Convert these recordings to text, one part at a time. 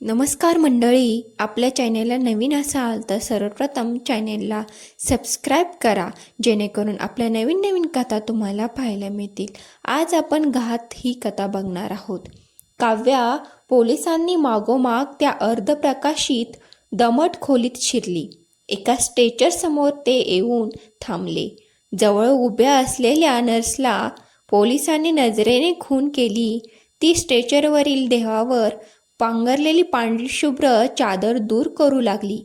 नमस्कार मंडळी, आपल्या चॅनेलला नवीन असाल तर सर्वप्रथम चॅनेलला सबस्क्राईब करा, जेणेकरून आपल्या नवीन नवीन कथा तुम्हाला पाहायला मिळतील. आज आपण घात ही कथा बघणार आहोत. काव्या पोलिसांनी मागोमाग त्या अर्धप्रकाशित दमट खोलीत शिरली. एका स्ट्रेचरसमोर ते येऊन थांबले. जवळ उभ्या असलेल्या नर्सला पोलिसांनी नजरेने खून केली. ती स्ट्रेचरवरील देहावर पांघरलेली पांढरी शुभ्र चादर दूर करू लागली.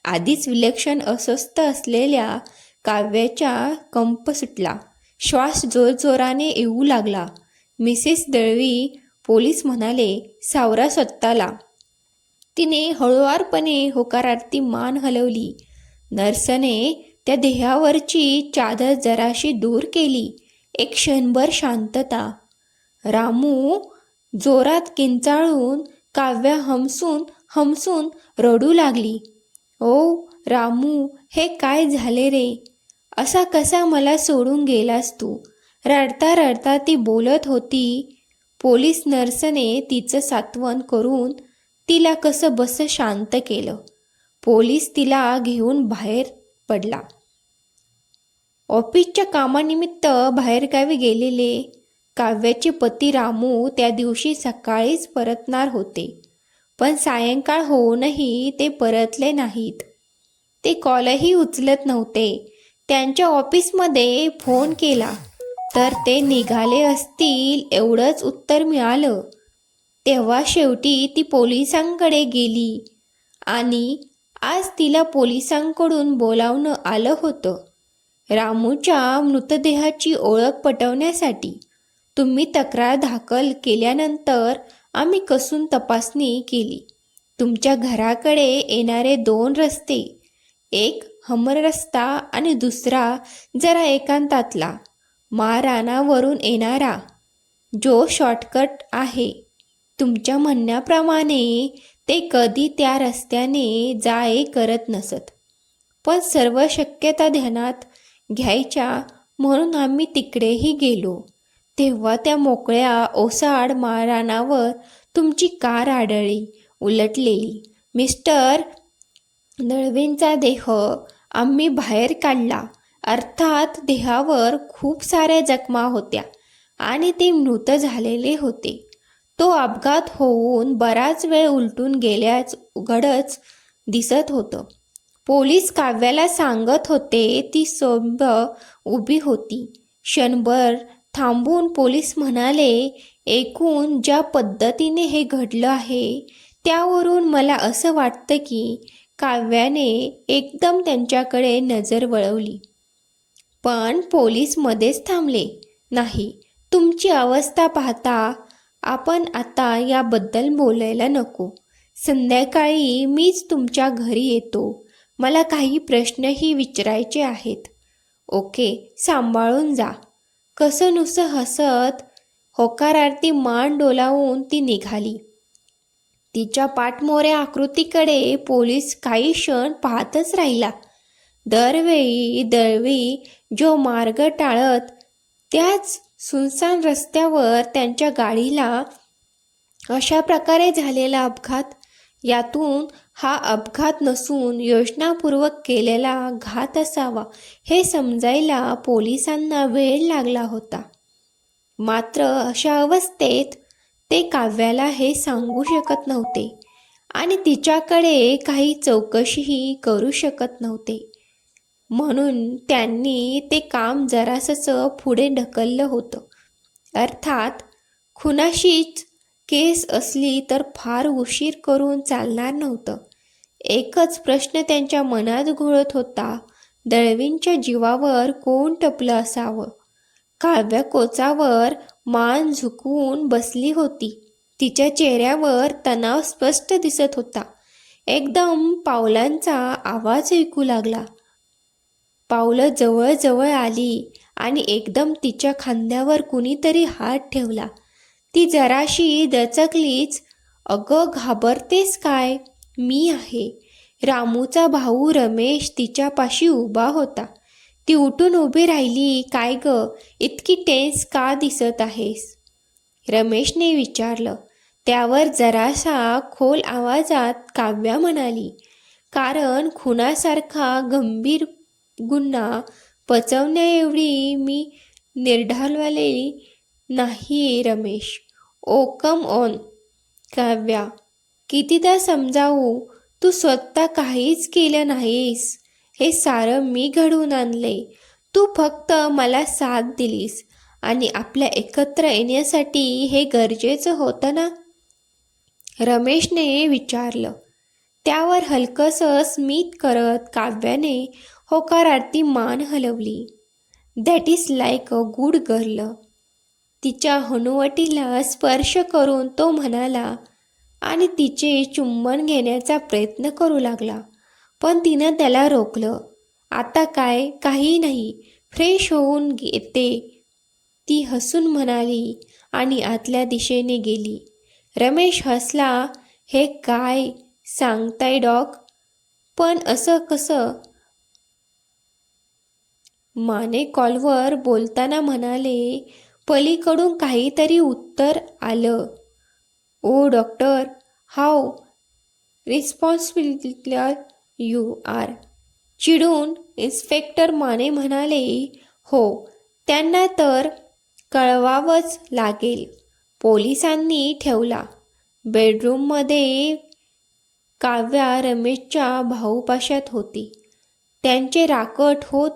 आधीच विलक्षण अस्वस्थ असलेल्या काव्याच्या कंप सुटला. श्वास जोरजोराने येऊ लागला. मिसेस दळवी, पोलीस म्हणाले, सावरा स्वतःला. तिने हळुवारपणे होकारार्थी मान हलवली. नर्सने त्या देहावरची चादर जराशी दूर केली. एक क्षणभर शांतता. रामू जोरात किंचाळून काव्या हमसून रडू लागली. ओ रामू, हे काय झाले रे? असा कसा मला सोडून गेलास तू? रडता रडता ती बोलत होती. पोलीस नर्सने तिचं सांत्वन करून तिला कसं बस शांत केलं. पोलीस तिला घेऊन बाहेर पडला. ऑफिसच्या कामानिमित्त बाहेरगावी गेलेले काव्याचे पती रामू त्या दिवशी सकाळीच परतणार होते, पण सायंकाळ होऊनही ते परतले नाहीत. ते कॉलही उचलत नव्हते. त्यांच्या ऑफिसमध्ये फोन केला तर ते निघाले असतील एवढंच उत्तर मिळालं. तेव्हा शेवटी ती पोलिसांकडे गेली आणि आज तिला पोलिसांकडून बोलावणं आलं होतं. रामूच्या मृतदेहाची ओळख पटवण्यासाठी. तुम्ही तक्रार दाखल केल्यानंतर आम्ही कसून तपासणी केली. तुमच्या घराकडे येणारे 2 रस्ते, एक हमर रस्ता आणि दुसरा जरा एकांतातला महाराणावरून येणारा, जो शॉर्टकट आहे. तुमच्या म्हणण्याप्रमाणे ते कधी त्या रस्त्याने जा-ये करत नसत, पण सर्व शक्यता ध्यानात घ्यायच्या म्हणून आम्ही तिकडेही गेलो. तेव्हा त्या मोकळ्या ओसाड माळरानावर तुमची कार आढळली, उलटलेली. मिस्टर दळवींचा देह आम्ही बाहेर काढला. अर्थात देहावर खूप साऱ्या जखमा होत्या आणि ते मृत झालेले होते. तो अपघात होऊन बराच वेळ उलटून गेल्याच उघडच दिसत होतं. पोलीस काव्याला सांगत होते. ती सोंब उभी होती. क्षणभर थांबून पोलीस म्हणाले, एकूण ज्या पद्धतीने हे घडलं आहे त्यावरून मला असं वाटतं की काव्याने एकदम त्यांच्याकडे नजर वळवली. पण पोलीस मध्येच थांबले. नाही, तुमची अवस्था पाहता आपण आता याबद्दल बोलायला नको. संध्याकाळी मीच तुमच्या घरी येतो. मला काही प्रश्नही विचारायचे आहेत. ओके, सांभाळून जा. कसंनुसं हसत होकारार्थी मान डोलावून ती निघाली. तिच्या पाठमोऱ्या आकृतीकडे पोलीस काही क्षण पाहतच राहिला. दरवेळी दळवी जो मार्ग टाळत त्याच सुनसान रस्त्यावर त्यांच्या गाडीला अशा प्रकारे झालेला अपघात. यातून हा अपघात नसून योजनापूर्वक केलेला घात असावा हे समजायला पोलिसांना वेळ लागला होता. मात्र अशा अवस्थेत ते काव्याला हे सांगू शकत नव्हते आणि तिच्याकडे काही चौकशीही करू शकत नव्हते. म्हणून त्यांनी ते काम जरासं पुढे ढकललं होतं. अर्थात खुनाशीच केस असली तर फार उशीर करून चालणार नव्हतं. एकच प्रश्न त्यांच्या मनात घोळत होता. दळवींच्या जीवावर कोण टपलं असावं? काव्या कोचावर मान झुकवून बसली होती. तिच्या चेहऱ्यावर तणाव स्पष्ट दिसत होता. एकदम पावलांचा आवाज ऐकू लागला. पावलं जवळ आली आणि एकदम तिच्या खांद्यावर कुणीतरी हात ठेवला. ती जराशी दचकलीच. अगं, घाबरतेस काय? मी आहे. रामूचा भाऊ रमेश तिच्यापाशी उभा होता. ती उठून उभी राहिली. काय ग, इतकी टेन्स का दिसत आहेस? रमेशने विचारलं. त्यावर जरासा खोल आवाजात काव्या म्हणाली, कारण खुनासारखा गंभीर गुन्हा पचवण्याएवढी मी निर्ढालवालेली नाही रमेश. ओ कम ऑन काव्या, कितीदा समजावू, तू स्वतः काहीच केलं नाहीस. हे सारं मी घडवून आणले. तू फक्त मला साथ दिलीस आणि आपल्या एकत्र येण्यासाठी हे गरजेचं होतं ना? रमेशने विचारलं. त्यावर हलकंसं स्मित करत काव्याने होकारार्थी मान हलवली. That is like a good girl. तिच्या हनुवटीला स्पर्श करून तो म्हणाला आणि तिचे चुंबन घेण्याचा प्रयत्न करू लागला. पण तिनं त्याला रोखलं. आता काय, काही नाही, फ्रेश होऊन येते, ती हसून म्हणाली आणि आतल्या दिशेने गेली. रमेश हसला. हे काय सांगताय डॉक? पण असं कसं? माने कॉलवर बोलताना म्हणाले. पलीकडून काहीतरी उत्तर आलं. Oh doctor, how responsible you are. चिडून इन्स्पेक्टर माने म्हणाले. हो, त्यांना तर कळवावंच लागेल. पोलिसांनी ठेवला. बेडरूममध्ये काव्या रमेशच्या भाऊपाशात होती. त्यांचे राकट होत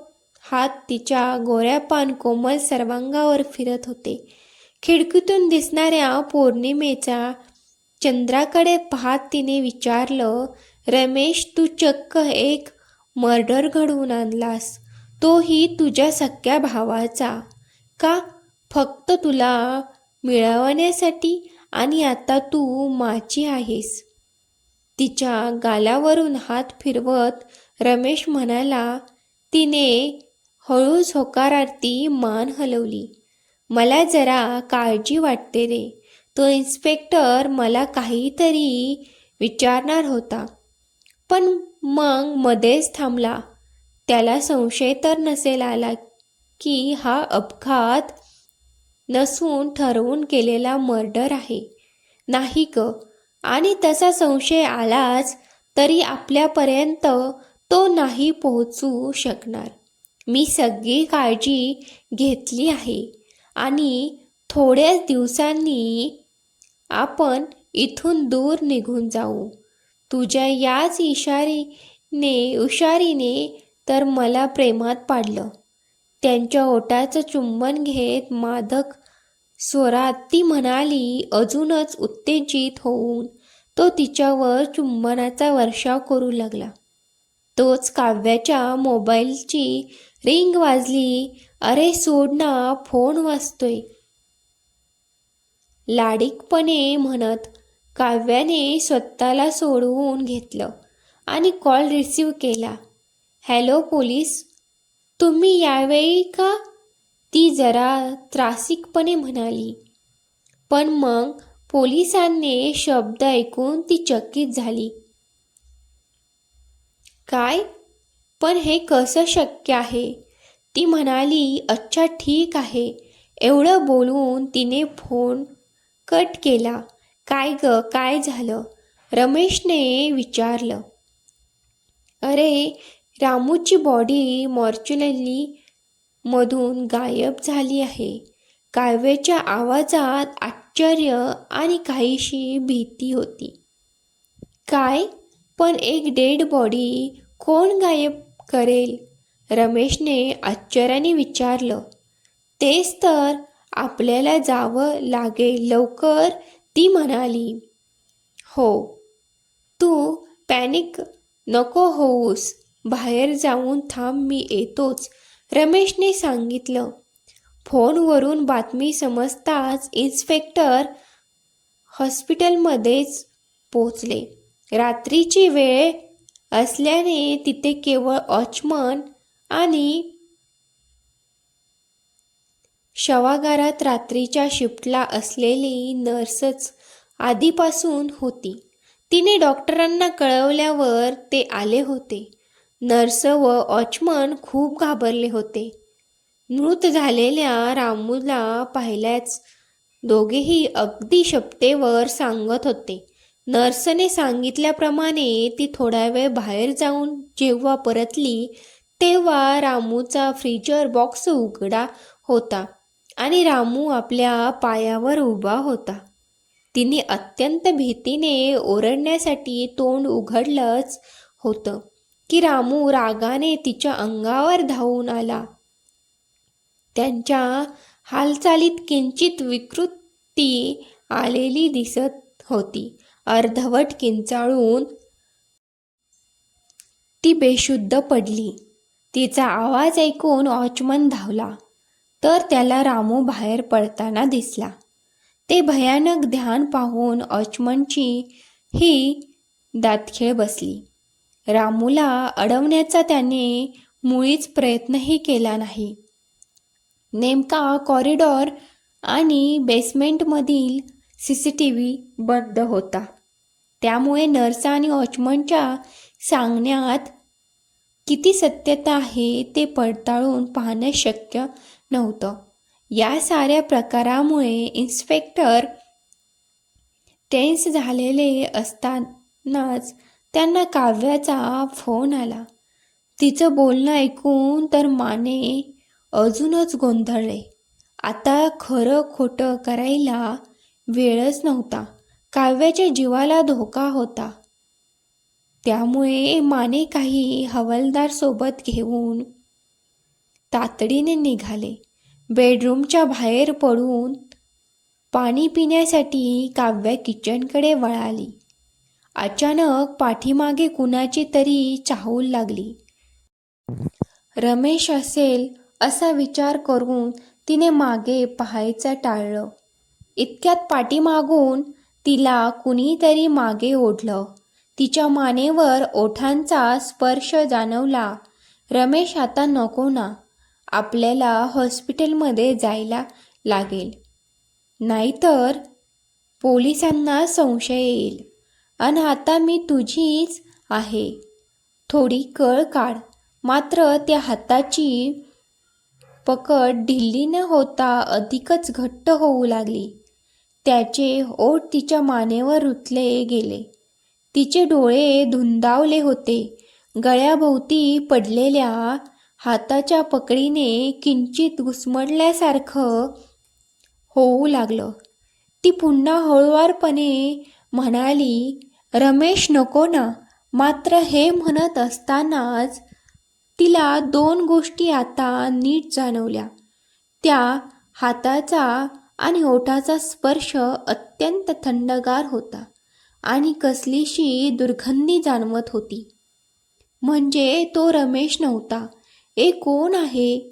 हात तिच्या गोऱ्यापान कोमल सर्वांगावर फिरत होते. खिडकीतून दिसणाऱ्या पौर्णिमेच्या चंद्राकडे पाहत तिने विचारलं, रमेश, तू चक्क एक मर्डर घडवून आणलास, तोही तुझ्या सख्या भावाचा. का? फक्त तुला मिळवण्यासाठी? आणि आता तू माझी आहेस. तिच्या गालावरून हात फिरवत रमेश म्हणाला. तिने हळूच होकारार्थी मान हलवली. मला जरा काळजी वाटते रे. तो इन्स्पेक्टर मला काहीतरी विचारणार होता, पण मग मध्येच थांबला. त्याला संशय तर नसेल आला की हा अपघात नसून ठरवून केलेला मर्डर आहे? नाही ग. आणि तसा संशय आलाच तरी आपल्यापर्यंत तो नाही पोहोचू शकणार. मी सगळी काळजी घेतली आहे आणि थोड्याच दिवसांनी आपण इथून दूर निघून जाऊ. तुझ्या याच हुशारीने तर मला प्रेमात पाडलं. त्यांच्या ओठाचं चुंबन घेत मादक स्वरात ती म्हणाली. अजूनच उत्तेजित होऊन तो तिच्यावर चुंबनाचा वर्षाव करू लागला. तोच काव्याच्या मोबाईलची रिंग वाजली. अरे सोड ना, फोन वाजतोय, लाडिकपणे म्हणत काव्याने स्वतःला सोडवून घेतलं आणि कॉल रिसीव्ह केला. हॅलो पोलीस, तुम्ही यावेळी का? ती जरा त्रासिकपणे म्हणाली. पण मग पोलिसांनी शब्द ऐकून ती चकित झाली. काय? पण हे कसं शक्य आहे? ती म्हणाली. अच्छा, ठीक आहे. एवढं बोलून तिने फोन कट केला. काय ग, काय झालं? रमेशने विचारलं. अरे, रामूची बॉडी मॉर्च्युरी मधून गायब झाली आहे. काव्याच्या आवाजात आश्चर्य आणि काहीशी भीती होती. काय? पण एक डेड बॉडी कोण गायब करेल? रमेशने आश्चर्याने विचारलं. तेच तर, आपल्याला जावं लागेल लवकर, ती म्हणाली. हो, तू पॅनिक नको होऊस. बाहेर जाऊन थांब, मी येतोच, रमेशने सांगितलं. फोनवरून बातमी समजताच इन्स्पेक्टर हॉस्पिटलमध्येच पोचले. रात्रीची वेळ असल्याने तिथे केवळ वॉचमन आणि शवागारात रात्रीच्या शिफ्टला असलेली नर्सच आधीपासून होती. तिने डॉक्टरांना कळवल्यावर ते आले होते. नर्स व वॉचमन खूप घाबरले होते. मृत झालेल्या रामूला पाहिल्याच दोघेही अगदी शपथेवर सांगत होते. नर्सने सांगितल्याप्रमाणे ती थोडा वेळ बाहेर जाऊन जेव्हा परतली तेव्हा रामूचा फ्रीजर बॉक्स उघडा होता आणि रामू आपल्या पायावर उभा होता. तिने अत्यंत भीतीने ओरडण्यासाठी तोंड उघडलंच होतं की रामू रागाने तिच्या अंगावर धावून आला. त्यांच्या हालचालीत किंचित विकृती आलेली दिसत होती. अर्धवट किंचाळून ती बेशुद्ध पडली. तिचा आवाज ऐकून वॉचमन धावला तर त्याला रामू बाहेर पडताना दिसला. ते भयानक ध्यान पाहून वॉचमनची ही दातखिळ बसली. रामूला अडवण्याचा त्याने मुळीच प्रयत्नही केला नाही. नेमका कॉरिडॉर आणि बेसमेंटमधील CCTV बंद होता. त्यामुळे नर्स आणि वॉचमनच्या सांगण्यात किती सत्यता आहे ते पडताळून पाहणं शक्य नव्हतं. या साऱ्या प्रकारामुळे इन्स्पेक्टर टेन्स झालेले असतानाच त्यांना काव्याचा फोन आला. तिचं बोलणं ऐकून तर माने अजूनच गोंधळले. आता खरं खोटं करायला वेळच नव्हता. काव्याच्या जीवाला धोका होता. त्यामुळे माने काही हवालदार सोबत घेऊन तातडीने निघाले. बेडरूमच्या बाहेर पडून पाणी पिण्यासाठी काव्या किचनकडे वळाली. अचानक पाठीमागे कुणाची तरी चाहूल लागली. रमेश असेल असा विचार करून तिने मागे पाहायचं टाळलं. इतक्यात पाठीमागून तिला कुणीतरी मागे ओढलं. तिच्या मानेवर ओठांचा स्पर्श जाणवला. रमेश, आता नको ना, आपल्याला हॉस्पिटलमध्ये जायला लागेल, नाहीतर पोलिसांना संशय येईल. आणि आता मी तुझीच आहे, थोडी कळ काढ. मात्र त्या हाताची पकड ढिली न होता अधिकच घट्ट होऊ लागली. त्याचे ओठ तिच्या मानेवर रुतले गेले. तिचे डोळे धुंदावले होते. गळ्याभोवती पडलेल्या हाताच्या पकडीने किंचित घुसमटल्यासारखं होऊ लागलं. ती पुन्हा हळुवारपणे म्हणाली, रमेश नको ना. मात्र हे म्हणत असतानाच तिला दोन गोष्टी आता नीट जाणवल्या. त्या हाताचा आणि ओठाचा स्पर्श अत्यंत थंडगार होता आणि कसलीशी दुर्गंधी जाणवत होती. म्हणजे तो रमेश नव्हता. कोण आहे?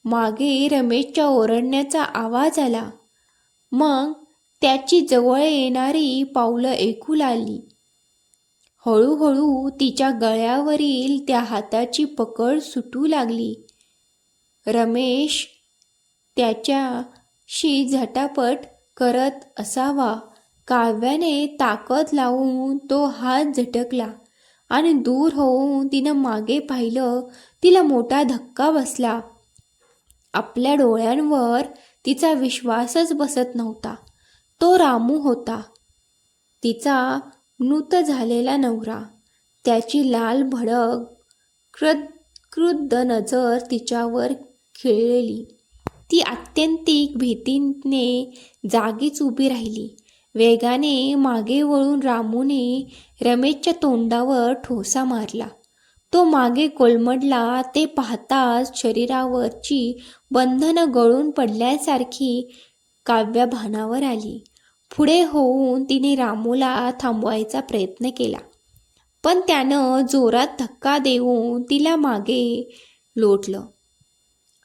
मागे रमेशच्या ओरडण्याचा आवाज आला. मग त्याची जवळ येणारी पावलं ऐकू आली. हळूहळू तिच्या गळ्यावरील त्या हाताची पकड सुटू लागली. रमेश त्याच्याशी झटापट करत असावा. काव्याने ताकद लावून तो हात झटकला आणि दूर होऊन तिनं मागे पाहिलं. तिला मोठा धक्का बसला. आपल्या डोळ्यांवर तिचा विश्वासच बसत नव्हता. तो रामू होता, तिचा मृत झालेला नवरा. त्याची लाल भडक क्रुद्ध नजर तिच्यावर खिळलेली. ती आत्यंतिक भीतीने जागीच उभी राहिली. वेगाने मागे वळून रामूने रमेशच्या तोंडावर ठोसा मारला. तो मागे कोलमडला. ते पाहताच शरीरावरची बंधनं गळून पडल्यासारखी काव्या भानावर आली. पुढे होऊन तिने रामूला थांबवायचा प्रयत्न केला, पण त्यानं जोरात धक्का देऊन तिला मागे लोटलं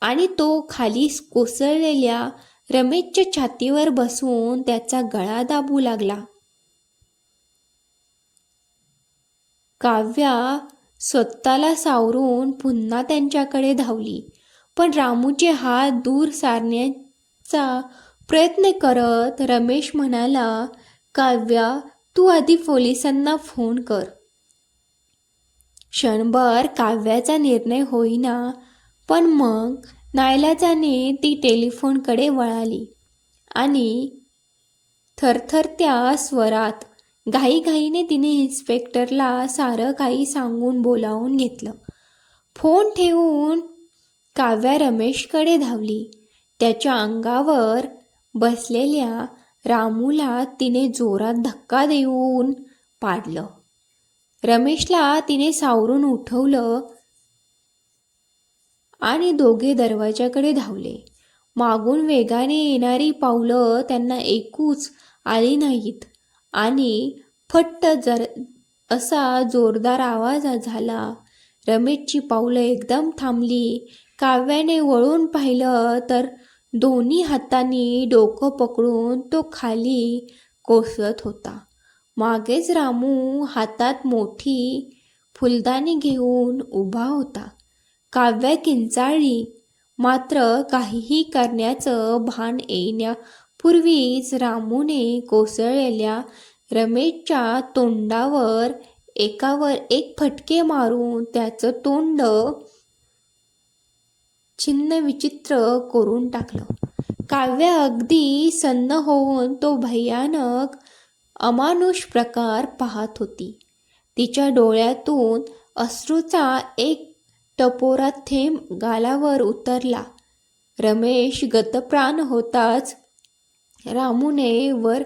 आणि तो खाली कोसळलेल्या रमेशच्या छातीवर बसून त्याचा गळा दाबू लागला. काव्या स्वतःला सावरून पुन्हा त्यांच्याकडे धावली, पण रामूचे हात दूर सारण्याचा प्रयत्न करत रमेश म्हणाला, काव्या, तू आधी पोलिसांना फोन कर. क्षणभर काव्याचा निर्णय होईना, पण मग नाईलाजाने ती टेलिफोनकडे वळाली. आणि थरथरत्या स्वरात घाईघाईने तिने इन्स्पेक्टरला सारं काही सांगून बोलावून घेतलं. फोन ठेवून काव्या रमेशकडे धावली. त्याच्या अंगावर बसलेल्या रामूला तिने जोरात धक्का देऊन पाडलं. रमेशला तिने सावरून उठवलं आणि दोघे दरवाजाकडे धावले. मागून वेगाने येणारी पावलं त्यांना ऐकूच आली नाहीत आणि फट्ट असा जोरदार आवाज झाला. रमेशची पावलं एकदम थांबली. काव्याने वळून पाहिलं तर दोन्ही हातांनी डोकं पकडून तो खाली कोसळत होता. मागेच रामू हातात मोठी फुलदाणी घेऊन उभा होता. काव्या किंचाळली, मात्र काहीही करण्याचं भान येण्यापूर्वीच रामूने कोसळलेल्या रमेशच्या तोंडावर एकावर एक फटके मारून त्याचं तोंड छिन्न विचित्र करून टाकलं. काव्या अगदी सन्न होऊन तो भयानक अमानुष प्रकार पाहत होती. तिच्या डोळ्यातून अश्रूचा एक टपोरा थेंब गालावर उतरला. रमेश गतप्राण होताच रामूने वर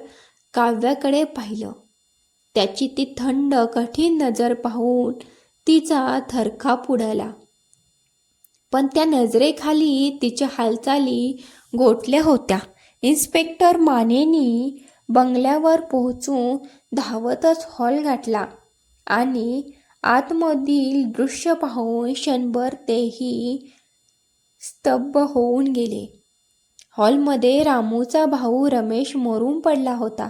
काव्याकडे पाहिलं. त्याची ती थंड कठीण नजर पाहून तिचा थरकाप उडाला. पण त्या नजरेखाली तिच्या हालचाली गोठल्या होत्या. इन्स्पेक्टर मानेनी बंगल्यावर पोहोचून धावतच हॉल गाठला आणि आतमधील दृश्य पाहून क्षणभर तेही स्तब्ध होऊन गेले. हॉलमध्ये रामूचा भाऊ रमेश मरून पडला होता.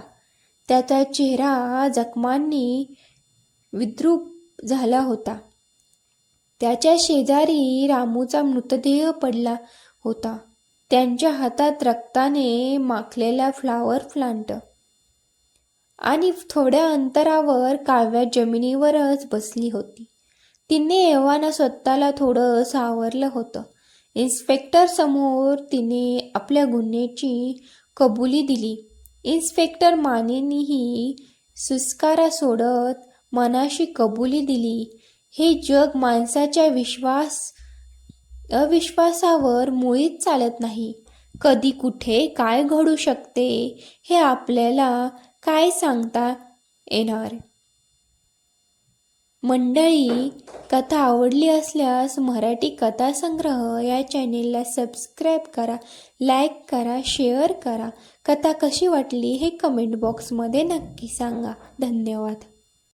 त्याचा चेहरा जखमांनी विद्रूप झाला होता. त्याच्या शेजारी रामूचा मृतदेह पडला होता. त्यांच्या हातात रक्ताने माखलेला फ्लॉवर प्लांट आणि थोड्या अंतरावर काव्या जमिनीवरच बसली होती. तिने एव्हाना स्वतःला थोडं सावरलं होतं. इन्स्पेक्टर समोर तिने आपल्या गुन्ह्याची कबुली दिली. इन्स्पेक्टर मानेनीही सुस्कारा सोडत मनाशी कबुली दिली. हे जग माणसाच्या अविश्वासावर मुळीच चालत नाही. कधी कुठे काय घडू शकते हे आपल्याला काय सांगता येणार. मंडळी, कथा आवडली असल्यास मराठी कथासंग्रह या चॅनेलला सबस्क्राईब करा, लाईक करा, शेअर करा. कथा कशी वाटली हे कमेंट बॉक्समध्ये नक्की सांगा. धन्यवाद.